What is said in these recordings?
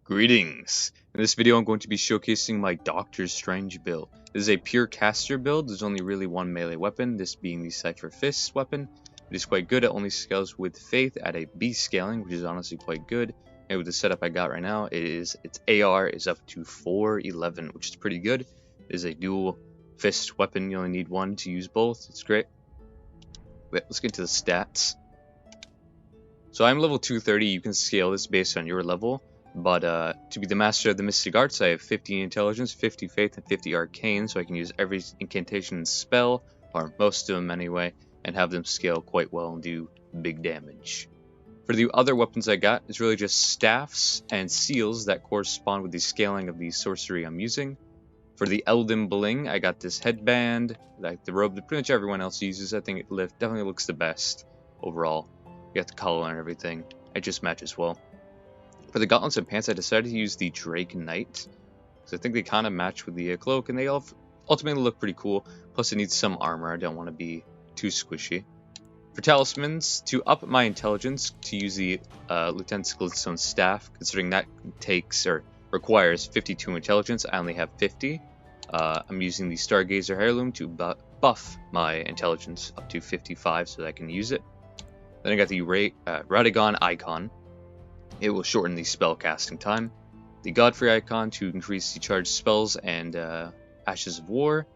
Greetings! In this video I'm going to be showcasing my Doctor Strange build. This is a pure caster build. There's only really one melee weapon, this being the Cypher Fist weapon. It is quite good. It only scales with Faith at a B scaling, which is honestly quite good. And with the setup I got right now, its AR is up to 411, which is pretty good. It is a dual fist weapon. You only need one to use both. It's great. But let's get to the stats. So I'm level 230. You can scale this based on your level. But to be the master of the mystic arts, I have 50 intelligence, 50 faith, and 50 arcane, so I can use every incantation and spell, or most of them anyway, and have them scale quite well and do big damage. For the other weapons I got, it's really just staffs and seals that correspond with the scaling of the sorcery I'm using. For the Elden bling, I got this headband, like the robe that pretty much everyone else uses. I think it definitely looks the best overall. You got the collar and everything. It just matches well. For the gauntlets and pants, I decided to use the Drake Knight, because I think they kind of match with the cloak, and they all ultimately look pretty cool. Plus, it needs some armor. I don't want to be too squishy. For talismans, to up my intelligence, to use the Lieutenant's Glintstone Staff, considering that requires 52 intelligence, I only have 50. I'm using the Stargazer Heirloom to buff my intelligence up to 55 so that I can use it. Then I got the Radagon Icon. It will shorten the spell casting time. The Godfrey icon to increase the charged spells and Ashes of War,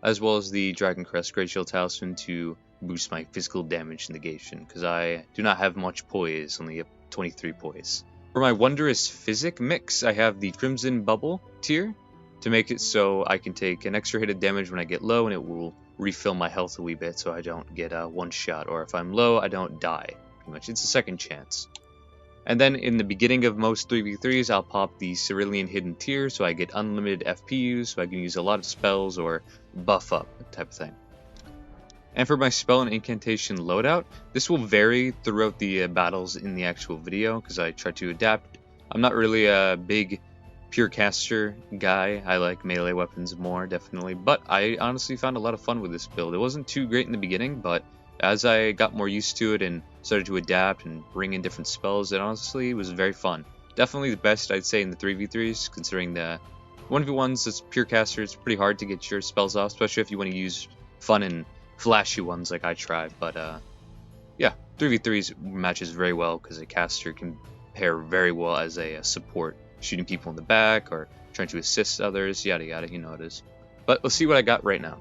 as well as the Dragon Crest Great Shield Talisman to boost my physical damage negation, because I do not have much poise, only have 23 poise. For my Wondrous Physic mix, I have the Crimson Bubble tier to make it so I can take an extra hit of damage when I get low, and it will refill my health a wee bit so I don't get one shot, or if I'm low, I don't die. Pretty much, it's a second chance. And then in the beginning of most 3v3s, I'll pop the Cerulean Hidden Tier, so I get unlimited FPUs, so I can use a lot of spells or buff up type of thing. And for my spell and incantation loadout, this will vary throughout the battles in the actual video, because I try to adapt. I'm not really a big pure caster guy. I like melee weapons more, definitely. But I honestly found a lot of fun with this build. It wasn't too great in the beginning, but as I got more used to it and started to adapt and bring in different spells, it honestly was very fun. Definitely the best, I'd say, in the 3v3s, considering the 1v1s as pure caster, it's pretty hard to get your spells off, especially if you want to use fun and flashy ones like I try. But yeah, 3v3s matches very well because a caster can pair very well as a support, shooting people in the back or trying to assist others, yada yada, you know it is. But let's see what I got right now.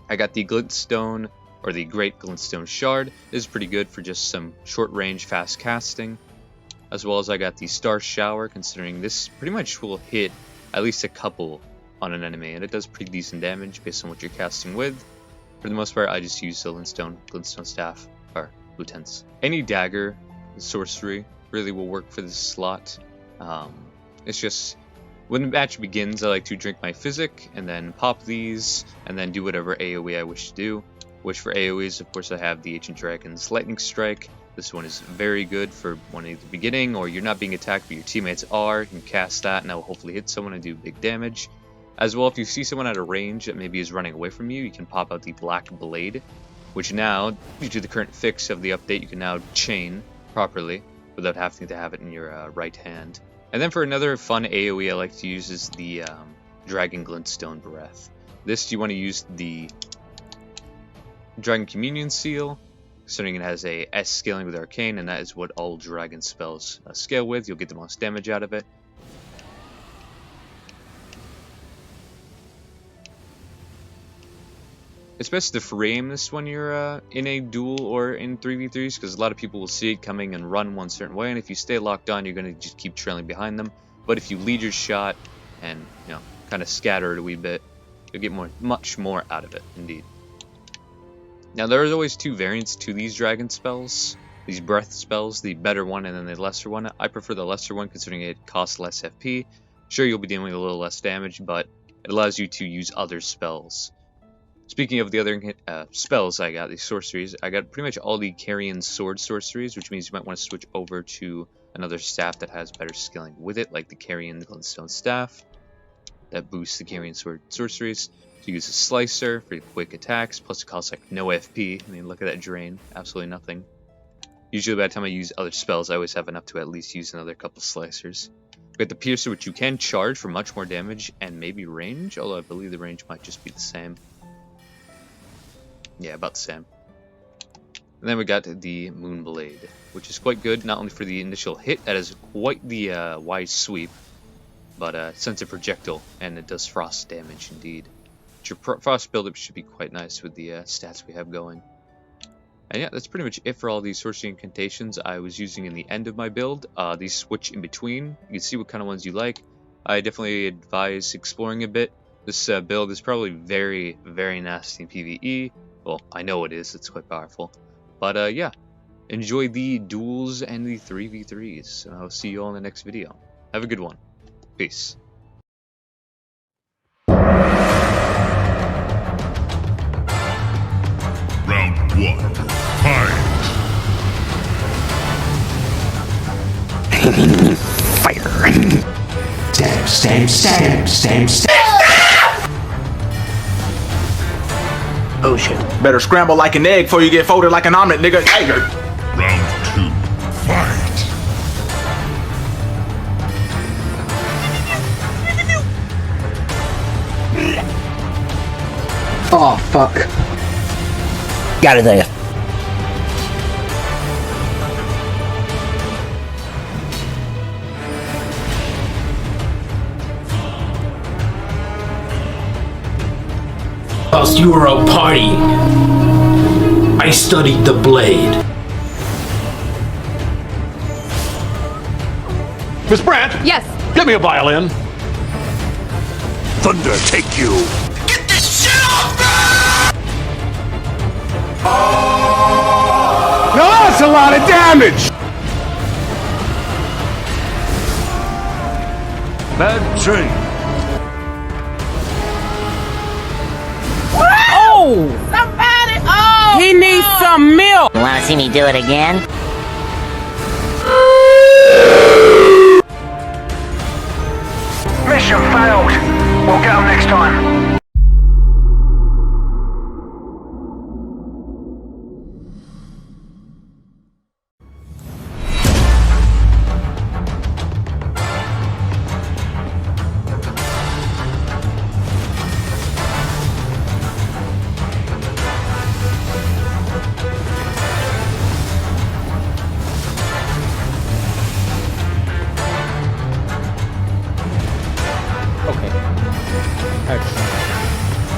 I got the Glintstone, or the Great Glintstone Shard. This is pretty good for just some short range fast casting, as well as I got the Star Shower, considering this pretty much will hit at least a couple on an enemy, and it does pretty decent damage based on what you're casting with. For the most part, I just use the Glintstone Staff, or Lieutenants. Any dagger sorcery really will work for this slot. It's just, when the match begins, I like to drink my Physic, and then pop these, and then do whatever AoE I wish to do. Which for AoEs, of course, I have the Ancient Dragon's Lightning Strike. This one is very good for when at the beginning, or you're not being attacked but your teammates are. You can cast that and that will hopefully hit someone and do big damage. As well, if you see someone at a range that maybe is running away from you, you can pop out the Black Blade, which now, due to the current fix of the update, you can now chain properly without having to have it in your right hand. And then for another fun AoE I like to use is the Dragon Glintstone Breath. This, you want to use the Dragon Communion Seal, considering it has a S scaling with Arcane, and that is what all dragon spells scale with. You'll get the most damage out of it. It's best to frame this when you're in a duel or in 3v3s, because a lot of people will see it coming and run one certain way, and if you stay locked on, you're going to just keep trailing behind them. But if you lead your shot and, you know, kind of scatter it a wee bit, you'll get much more out of it, indeed. Now, there is always two variants to these dragon spells, these breath spells, the better one and then the lesser one. I prefer the lesser one considering it costs less FP. Sure, you'll be dealing with a little less damage, but it allows you to use other spells. Speaking of the other spells I got, these sorceries, I got pretty much all the Carrion Sword sorceries, which means you might want to switch over to another staff that has better scaling with it, like the Carrion Glintstone Staff. That boosts the Carrion Sword sorceries. To use a Slicer for quick attacks, plus it costs like no FP. I mean, look at that drain. Absolutely nothing. Usually by the time I use other spells, I always have enough to at least use another couple Slicers. We got the Piercer, which you can charge for much more damage and maybe range, although I believe the range might just be the same. Yeah, about the same. And then we got the Moonblade, which is quite good, not only for the initial hit, that is quite the wide sweep, but since a projectile, and it does frost damage indeed. Your frost buildup should be quite nice with the stats we have going. And yeah, that's pretty much it for all these sorcery incantations I was using in the end of my build. These switch in between. You can see what kind of ones you like. I definitely advise exploring a bit. This build is probably very, very nasty in PvE. Well, I know it is. It's quite powerful. But yeah, enjoy the duels and the 3v3s. And I'll see you all in the next video. Have a good one. Peace. Round 1. Fight! Fire! Stab, stab, stab, stab, stab! Oh shit. Better scramble like an egg before you get folded like an omelet, nigga. Hey. Round 2. Fight! Oh, fuck. Got it there. Whilst you were out partying, I studied the blade. Miss Brandt? Yes. Get me a violin. Thunder take you! Get this shit off me! Now that's a lot of damage! Bad trade. Oh! Somebody! Oh! He needs some milk! You wanna see me do it again? Mission failed. We'll get them next time.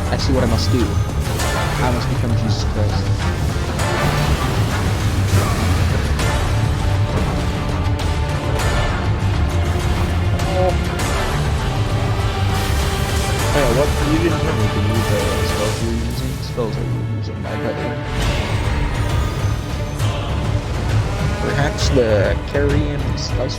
I see what I must do. I must become Jesus Christ. Hey, what you didn't tell me to use the spells you were using? Spells that you were using, my bad. Perhaps the carrion spell.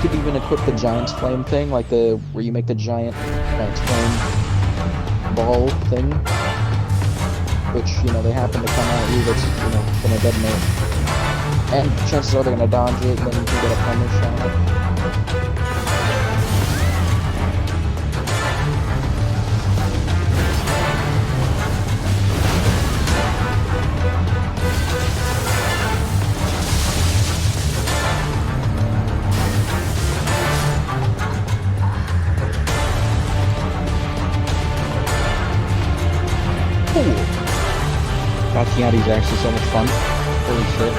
You could even equip the Giant's Flame thing, like the where you make the Giant's Flame ball thing, which, you know, they happen to come at you that's, you know, gonna detonate. And chances are they're gonna dodge it, and then you can get a punish on it. Tiani's actually so much fun. Holy shit.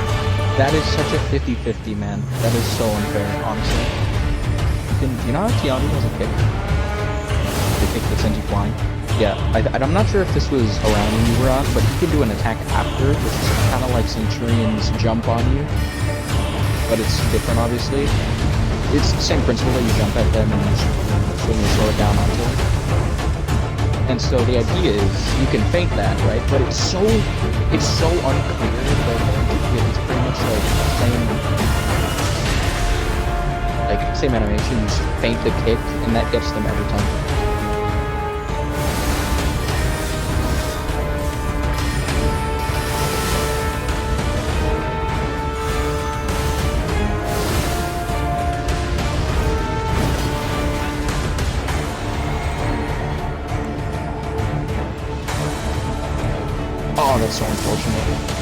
That is such a 50-50, man. That is so unfair, honestly. You know how Tiani has a kick? The kick that sends you flying? Yeah, I'm not sure if this was around when you were on, but he can do an attack after, which is kind of like Centurion's jump on you. But it's different, obviously. It's the same principle that you jump at them and swing your sword down onto them. And so the idea is you can feint that, right? But it's so unclear that it's pretty much like same animation. You just feint the kick, and that gets them every time. Oh, that's so unfortunate.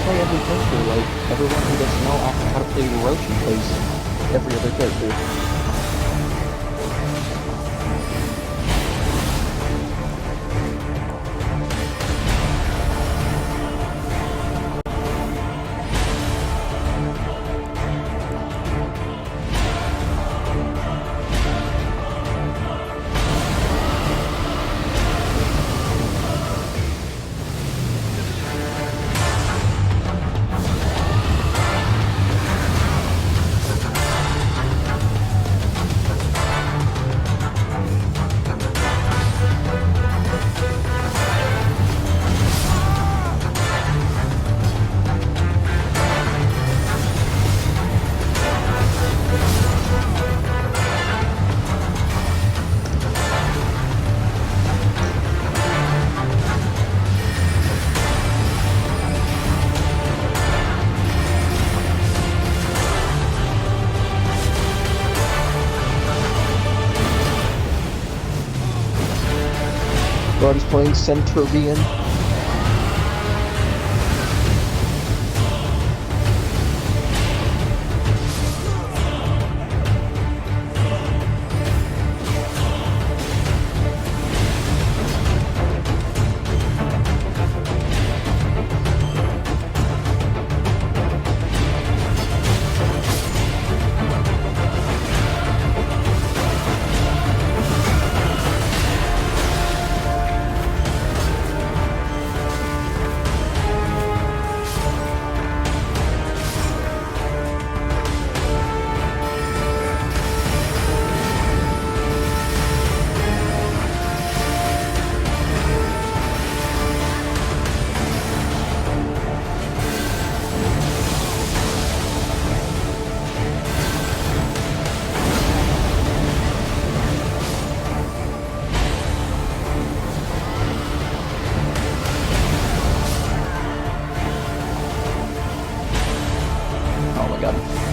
Every character, like everyone who doesn't know how to play Roshi plays every other character. God's playing Centurion.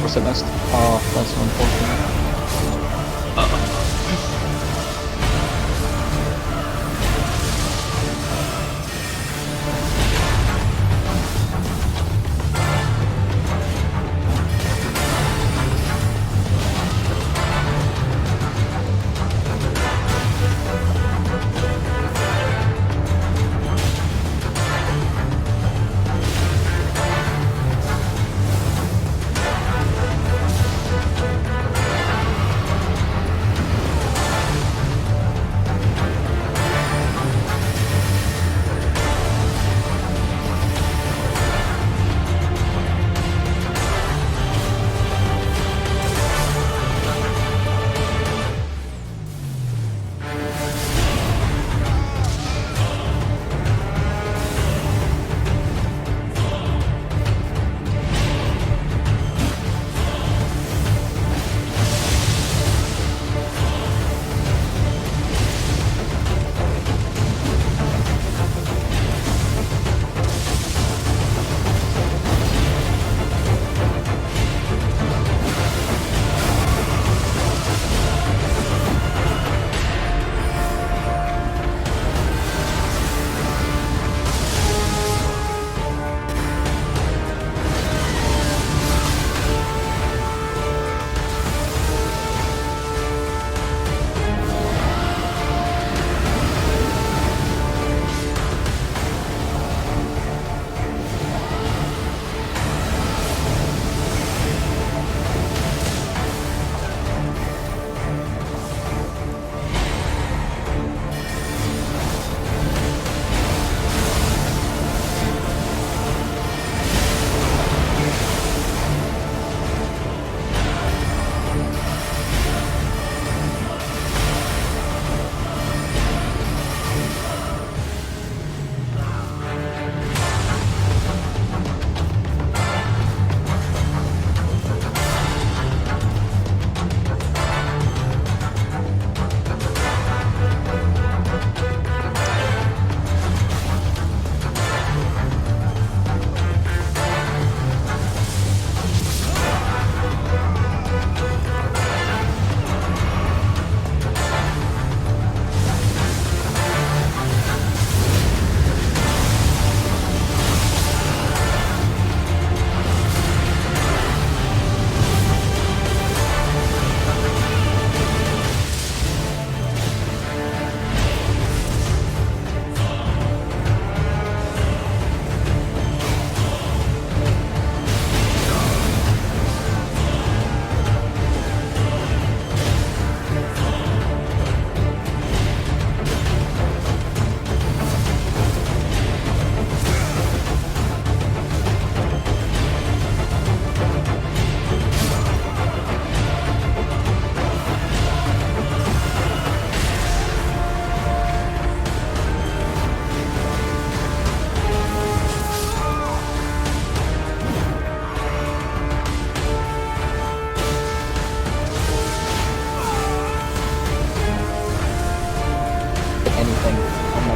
What's it missed? Oh, that's so unfortunate.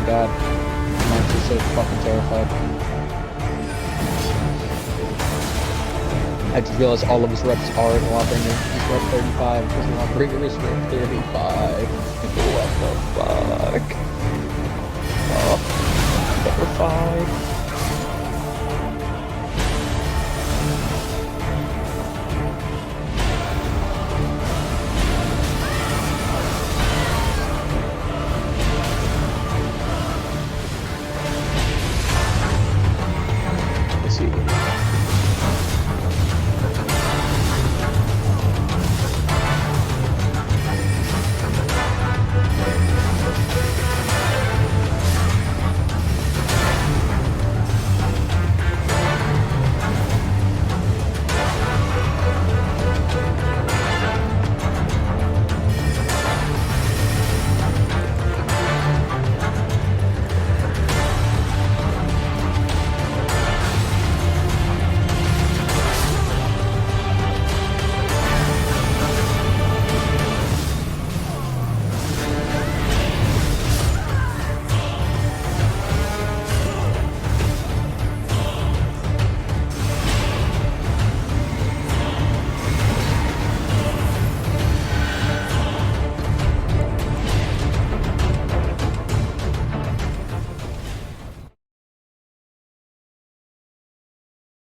god. I'm actually so fucking terrified. I just realized all of his reps are in Lawbringer. He's rep 35 because Lawbringer is rep 35. What the fuck? Oh, number 5.